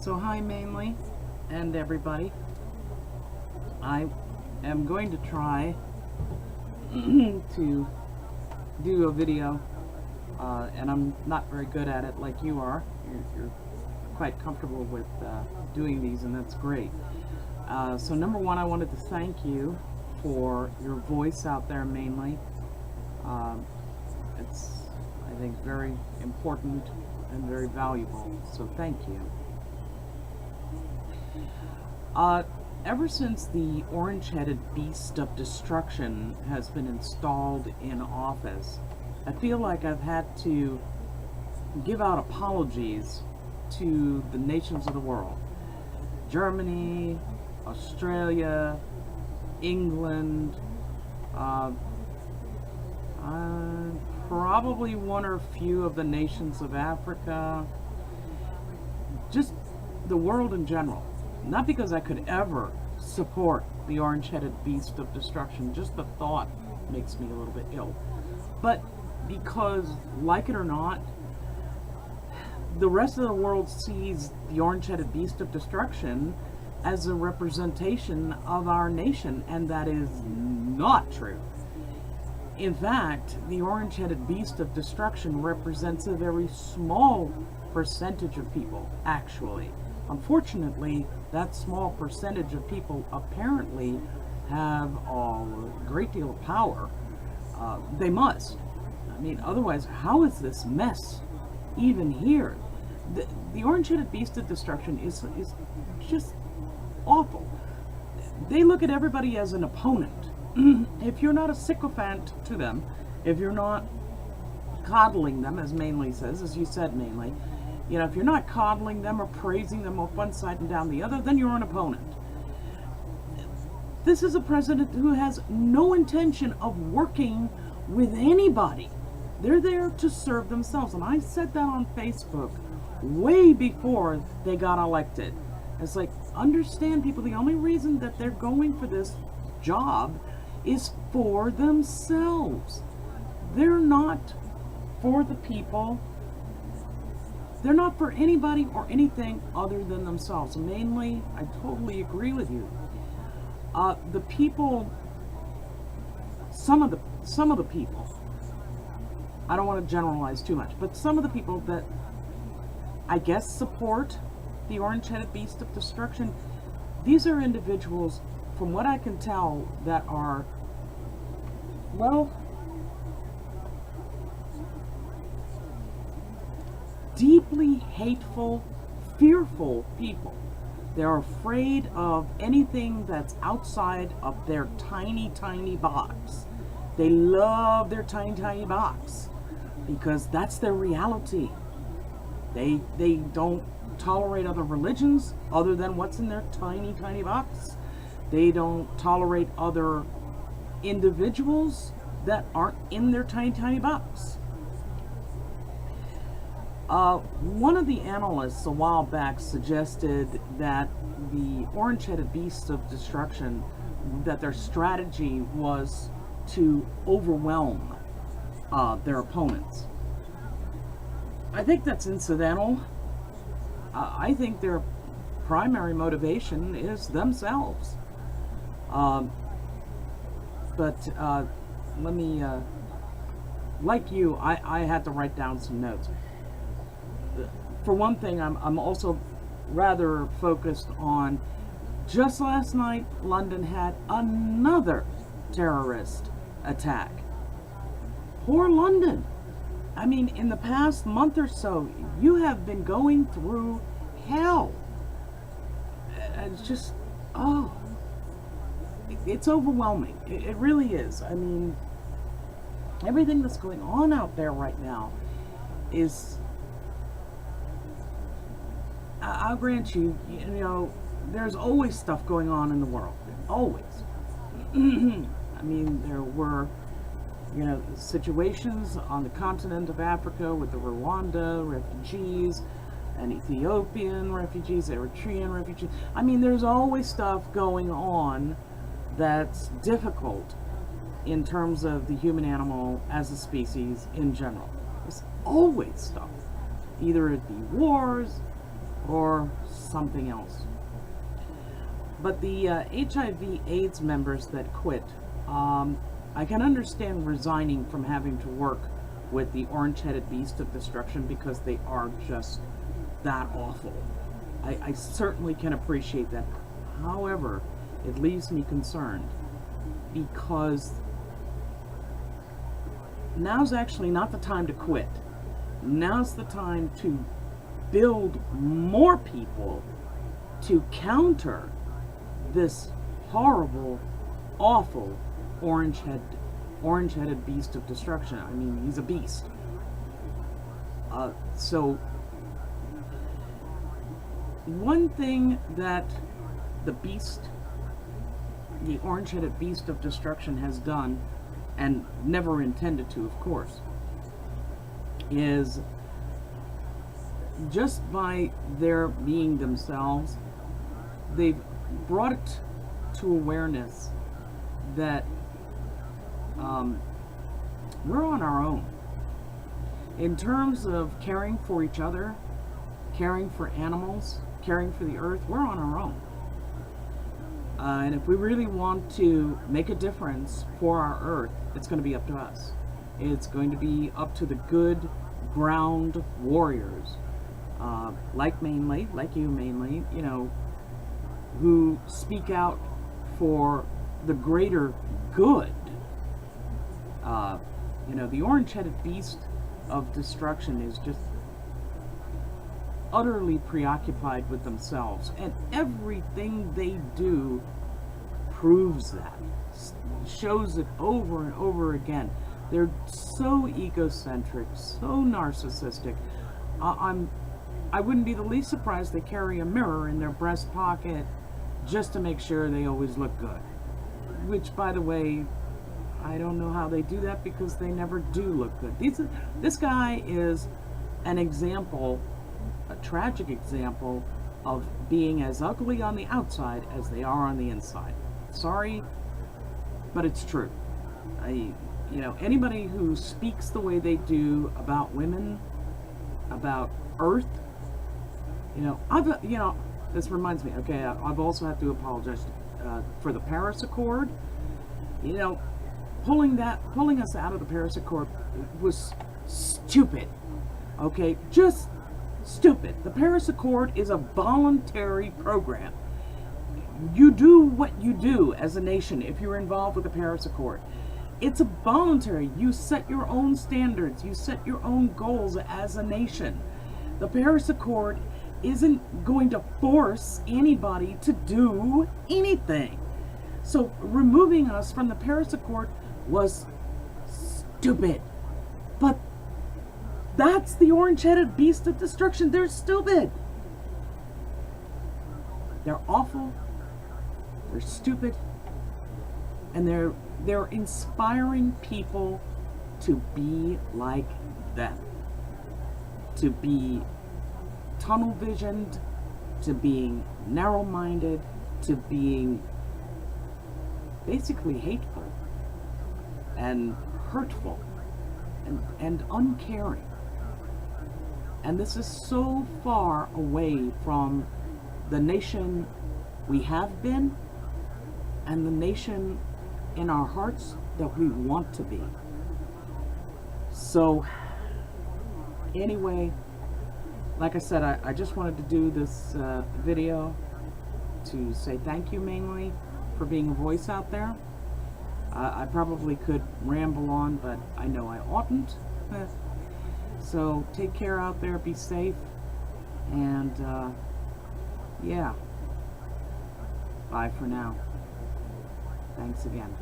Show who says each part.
Speaker 1: So hi Mainly and everybody. I am going to try to do a video and I'm not very good at it like you are. You're quite comfortable with doing these, and that's great. So number one, I wanted to thank you for your voice out there, Mainly. It's, I think, very important and very valuable, so thank you. Ever since the orange-headed beast of destruction has been installed in office, I feel like I've had to give out apologies to the nations of the world. Germany, Australia, England, probably one or few of the nations of Africa, just the world in general. Not because I could ever support the orange-headed beast of destruction, just the thought makes me a little bit ill, but because, like it or not, the rest of the world sees the orange-headed beast of destruction as a representation of our nation, and that is not true. In fact, the orange-headed beast of destruction represents a very small percentage of people, actually. Unfortunately, that small percentage of people apparently have a great deal of power. They must. I mean, otherwise, how is this mess even here? The orange-headed beast of destruction is just awful. They look at everybody as an opponent. If you're not a sycophant to them, if you're not coddling them, as Mainly says, as you said, Mainly, you know, if you're not coddling them or praising them up one side and down the other, then you're an opponent. This is a president who has no intention of working with anybody. They're there to serve themselves. And I said that on Facebook way before they got elected. It's like, understand, people, the only reason that they're going for this job is for themselves. They're not for the people. They're not for anybody or anything other than themselves. Mainly, I totally agree with you. The people, some of the people, I don't want to generalize too much, but some of the people that I guess support the orange-headed beast of destruction, these are individuals, from what I can tell, that are, well, deeply hateful, fearful people. They're afraid of anything that's outside of their tiny, tiny box. They love their tiny, tiny box because that's their reality. They don't tolerate other religions other than what's in their tiny, tiny box. They don't tolerate other individuals that aren't in their tiny, tiny box. One of the analysts a while back suggested that the orange-headed beasts of destruction, that their strategy was to overwhelm their opponents. I think that's incidental. I think their primary motivation is themselves. But let me, like you, I had to write down some notes. For one thing, I'm also rather focused on, just last night, London had another terrorist attack. Poor London. I mean, in the past month or so, you have been going through hell. It's just, oh, it's overwhelming. It really is. I mean, everything that's going on out there right now is, I'll grant you, you know, there's always stuff going on in the world. Always. I mean, there were, you know, situations on the continent of Africa with the Rwanda refugees and Ethiopian refugees, Eritrean refugees. I mean, there's always stuff going on that's difficult in terms of the human animal as a species in general. There's always stuff. Either it be wars, or something else. But the HIV/AIDS members that quit, I can understand resigning from having to work with the orange-headed beast of destruction because they are just that awful. I certainly can appreciate that. However, it leaves me concerned because now's actually not the time to quit. Now's the time to build more people to counter this horrible, awful orange-headed beast of destruction. I mean, he's a beast. So one thing that the orange-headed beast of destruction has done, and never intended to, of course, is just by their being themselves, they've brought it to awareness that we're on our own. In terms of caring for each other, caring for animals, caring for the earth, we're on our own. And if we really want to make a difference for our earth, it's going to be up to us. It's going to be up to the good ground warriors, like Mainely, like you Mainely, you know, who speak out for the greater good. You know, the orange-headed beast of destruction is just utterly preoccupied with themselves, and everything they do proves that, shows it over and over again. They're so egocentric, so narcissistic. I wouldn't be the least surprised they carry a mirror in their breast pocket just to make sure they always look good. Which, by the way, I don't know how they do that because they never do look good. This guy is an example, a tragic example of being as ugly on the outside as they are on the inside. Sorry, but it's true. You know, anybody who speaks the way they do about women, about Earth, you know, this reminds me. Okay, I've also had to apologize for the Paris Accord. You know, pulling us out of the Paris Accord was stupid. Okay, just stupid. The Paris Accord is a voluntary program. You do what you do as a nation if you're involved with the Paris Accord. It's a voluntary. You set your own standards. You set your own goals as a nation. The Paris Accord isn't going to force anybody to do anything. So removing us from the Paris Accord was stupid. But that's the orange-headed beast of destruction. They're stupid. They're awful. They're stupid. And they're inspiring people to be like them. To be tunnel visioned, to being narrow-minded, to being basically hateful and hurtful and uncaring. And this is so far away from the nation we have been and the nation in our hearts that we want to be. So anyway, like I said, I just wanted to do this video to say thank you Mainly for being a voice out there. I probably could ramble on, but I know I oughtn't. So take care out there, be safe, and yeah, bye for now. Thanks again.